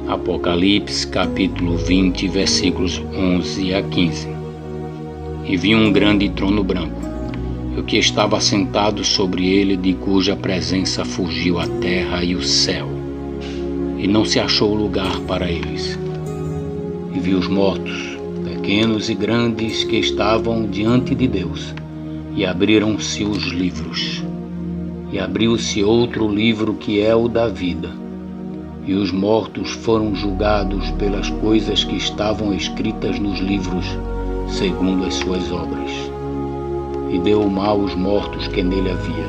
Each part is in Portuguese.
Apocalipse capítulo 20, versículos 11 a 15. E vi um grande trono branco, e o que estava sentado sobre ele, de cuja presença fugiu a terra e o céu, e não se achou lugar para eles. E vi os mortos, pequenos e grandes, que estavam diante de Deus, e abriram-se os livros. E abriu-se outro livro, que é o da vida. E os mortos foram julgados pelas coisas que estavam escritas nos livros, segundo as suas obras. E deu o mal aos mortos que nele havia,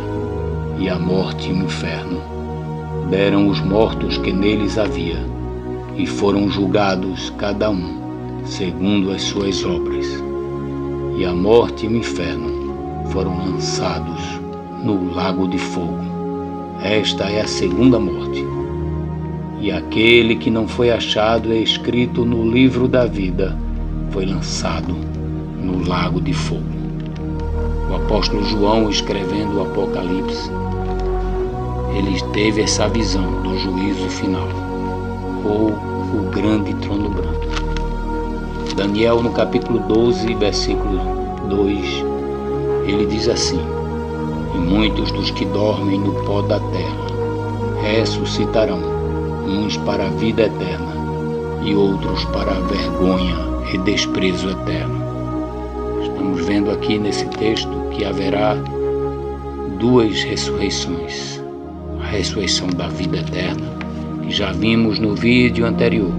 e a morte e o inferno deram os mortos que neles havia, e foram julgados cada um, segundo as suas obras. E a morte e o inferno foram lançados no lago de fogo. Esta é a segunda morte. E aquele que não foi achado escrito no livro da vida foi lançado no lago de fogo. O apóstolo João, escrevendo o Apocalipse, ele teve essa visão do juízo final, ou o grande trono branco. Daniel, no capítulo 12, versículo 2, ele diz assim: E muitos dos que dormem no pó da terra ressuscitarão, uns para a vida eterna e outros para a vergonha e desprezo eterno. Estamos vendo aqui nesse texto que haverá duas ressurreições. A ressurreição da vida eterna, que já vimos no vídeo anterior,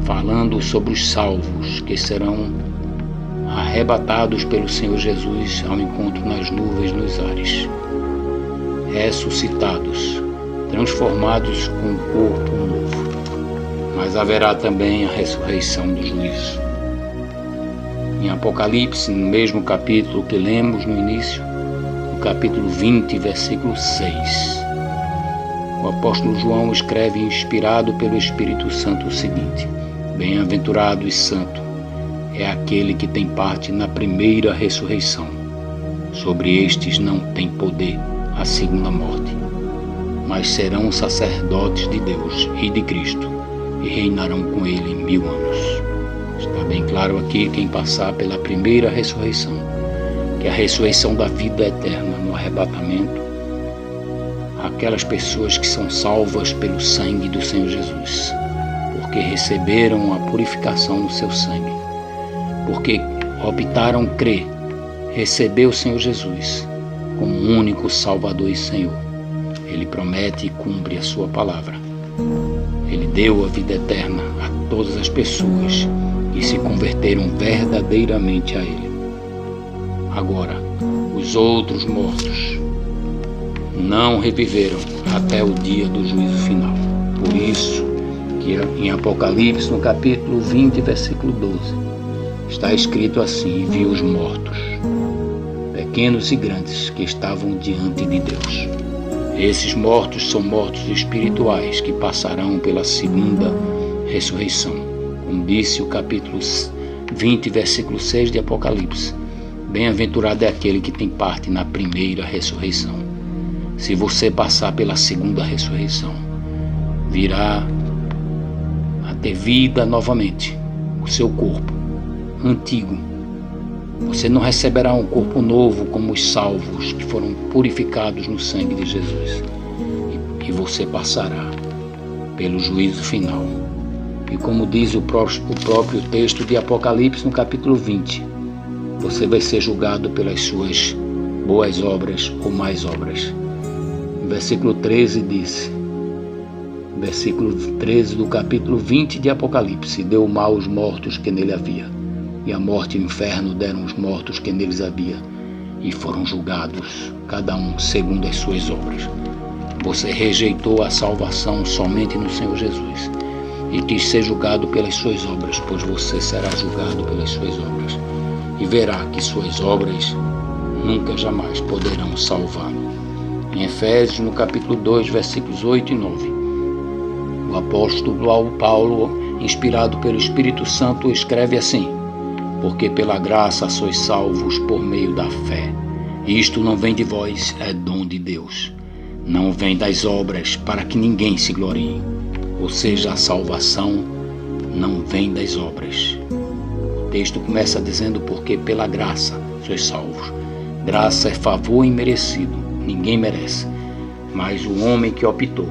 falando sobre os salvos que serão arrebatados pelo Senhor Jesus ao encontro nas nuvens, nos ares, ressuscitados, transformados com um corpo novo. Mas haverá também a ressurreição do juízo. Em Apocalipse, no mesmo capítulo que lemos no início, no capítulo 20, versículo 6, o apóstolo João escreve, inspirado pelo Espírito Santo, o seguinte: Bem-aventurado e santo é aquele que tem parte na primeira ressurreição. Sobre estes não tem poder a segunda morte, mas serão sacerdotes de Deus e de Cristo, e reinarão com ele 1000 anos. Está bem claro aqui quem passar pela primeira ressurreição, que é a ressurreição da vida eterna no arrebatamento, aquelas pessoas que são salvas pelo sangue do Senhor Jesus, porque receberam a purificação no seu sangue, porque optaram crer, receber o Senhor Jesus como único Salvador e Senhor. Ele promete e cumpre a sua palavra. Ele deu a vida eterna a todas as pessoas que se converteram verdadeiramente a Ele. Agora, os outros mortos não reviveram até o dia do juízo final. Por isso que em Apocalipse, no capítulo 20, versículo 12, está escrito assim: E vi os mortos, pequenos e grandes, que estavam diante de Deus. Esses mortos são mortos espirituais que passarão pela segunda ressurreição. Como disse o capítulo 20, versículo 6 de Apocalipse: Bem-aventurado é aquele que tem parte na primeira ressurreição. Se você passar pela segunda ressurreição, virá a ter vida novamente, o seu corpo antigo. Você não receberá um corpo novo como os salvos que foram purificados no sangue de Jesus. E você passará pelo juízo final. E como diz o próprio texto de Apocalipse, no capítulo 20, você vai ser julgado pelas suas boas obras ou más obras. No versículo 13 diz, versículo 13 do capítulo 20 de Apocalipse: Deu mal aos mortos que nele havia, e a morte e o inferno deram os mortos que neles havia, e foram julgados, cada um segundo as suas obras. Você rejeitou a salvação somente no Senhor Jesus, e quis ser julgado pelas suas obras, pois você será julgado pelas suas obras, e verá que suas obras nunca jamais poderão salvá-lo. Em Efésios, no capítulo 2, versículos 8 e 9, o apóstolo Paulo, inspirado pelo Espírito Santo, escreve assim: Porque pela graça sois salvos por meio da fé. Isto não vem de vós, é dom de Deus. Não vem das obras, para que ninguém se glorie. ou seja, a salvação não vem das obras. O texto começa dizendo: porque pela graça sois salvos. Graça é favor imerecido, ninguém merece, mas o homem que optou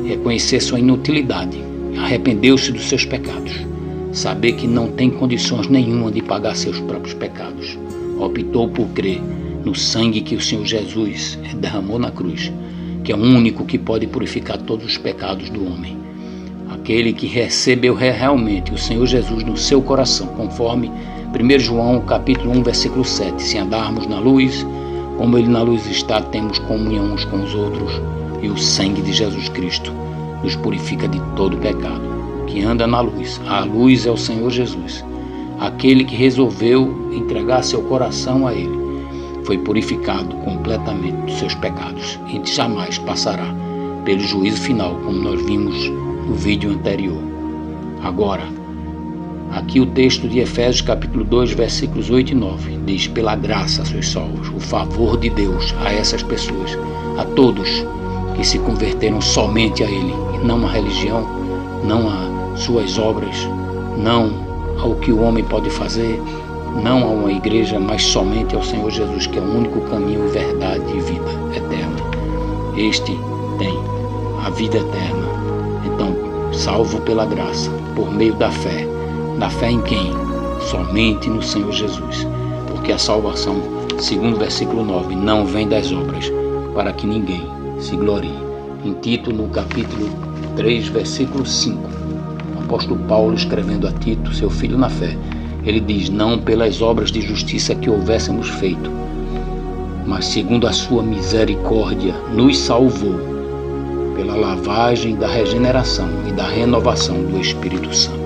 reconhecer sua inutilidade, arrependeu-se dos seus pecados, saber que não tem condições nenhuma de pagar seus próprios pecados, optou por crer no sangue que o Senhor Jesus derramou na cruz, que é o único que pode purificar todos os pecados do homem. Aquele que recebeu realmente o Senhor Jesus no seu coração, conforme 1 João capítulo 1, versículo 7. Se andarmos na luz, como Ele na luz está, temos comunhão uns com os outros, e o sangue de Jesus Cristo nos purifica de todo pecado. Que anda na luz, a luz é o Senhor Jesus. Aquele que resolveu entregar seu coração a Ele foi purificado completamente dos seus pecados e jamais passará pelo juízo final, como nós vimos no vídeo anterior. Agora, aqui o texto de Efésios capítulo 2, versículos 8 e 9, diz: pela graça sois salvos, o favor de Deus a essas pessoas, a todos que se converteram somente a Ele, e não à religião, não a suas obras, não ao que o homem pode fazer, não a uma igreja, mas somente ao Senhor Jesus, que é o único caminho, verdade e vida eterna. Este tem a vida eterna. Então, salvo pela graça, por meio da fé. Da fé em quem? Somente no Senhor Jesus. Porque a salvação, segundo o versículo 9, não vem das obras, para que ninguém se glorie. Em Tito, no capítulo 3, versículo 5, o apóstolo Paulo, escrevendo a Tito, seu filho na fé, ele diz: não pelas obras de justiça que houvéssemos feito, mas segundo a sua misericórdia nos salvou, pela lavagem da regeneração e da renovação do Espírito Santo.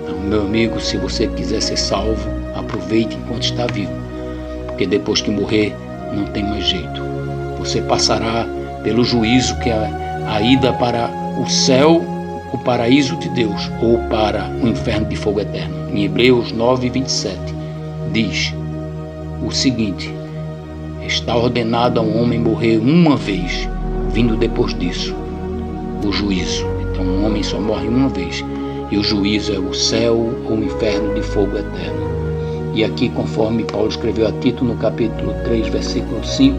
Então, meu amigo, se você quiser ser salvo, aproveite enquanto está vivo, porque depois que morrer não tem mais jeito. Você passará pelo juízo, que é a ida para o céu, o paraíso de Deus, ou para o inferno de fogo eterno. Em Hebreus 9, 27 diz o seguinte: está ordenado a um homem morrer uma vez, vindo depois disso o juízo. Então um homem só morre uma vez, e o juízo é o céu ou o inferno de fogo eterno. E aqui, conforme Paulo escreveu a Tito no capítulo 3, versículo 5,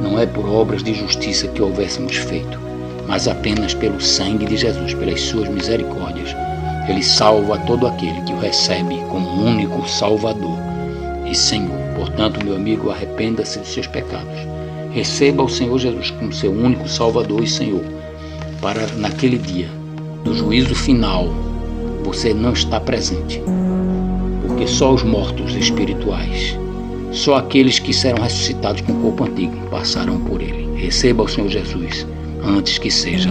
não é por obras de justiça que houvéssemos feito, mas apenas pelo sangue de Jesus, pelas suas misericórdias. Ele salva todo aquele que o recebe como único Salvador e Senhor. Portanto, meu amigo, arrependa-se de seus pecados. Receba o Senhor Jesus como seu único Salvador e Senhor, para naquele dia do juízo final você não está presente, porque só os mortos espirituais, só aqueles que serão ressuscitados com o corpo antigo passarão por ele. Receba o Senhor Jesus antes que seja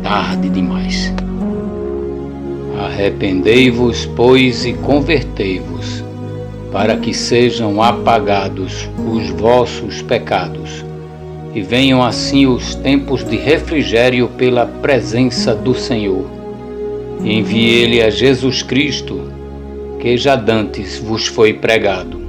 tarde demais. Arrependei-vos, pois, e convertei-vos, para que sejam apagados os vossos pecados, e venham assim os tempos de refrigério pela presença do Senhor. E envie Ele a Jesus Cristo, que já dantes vos foi pregado,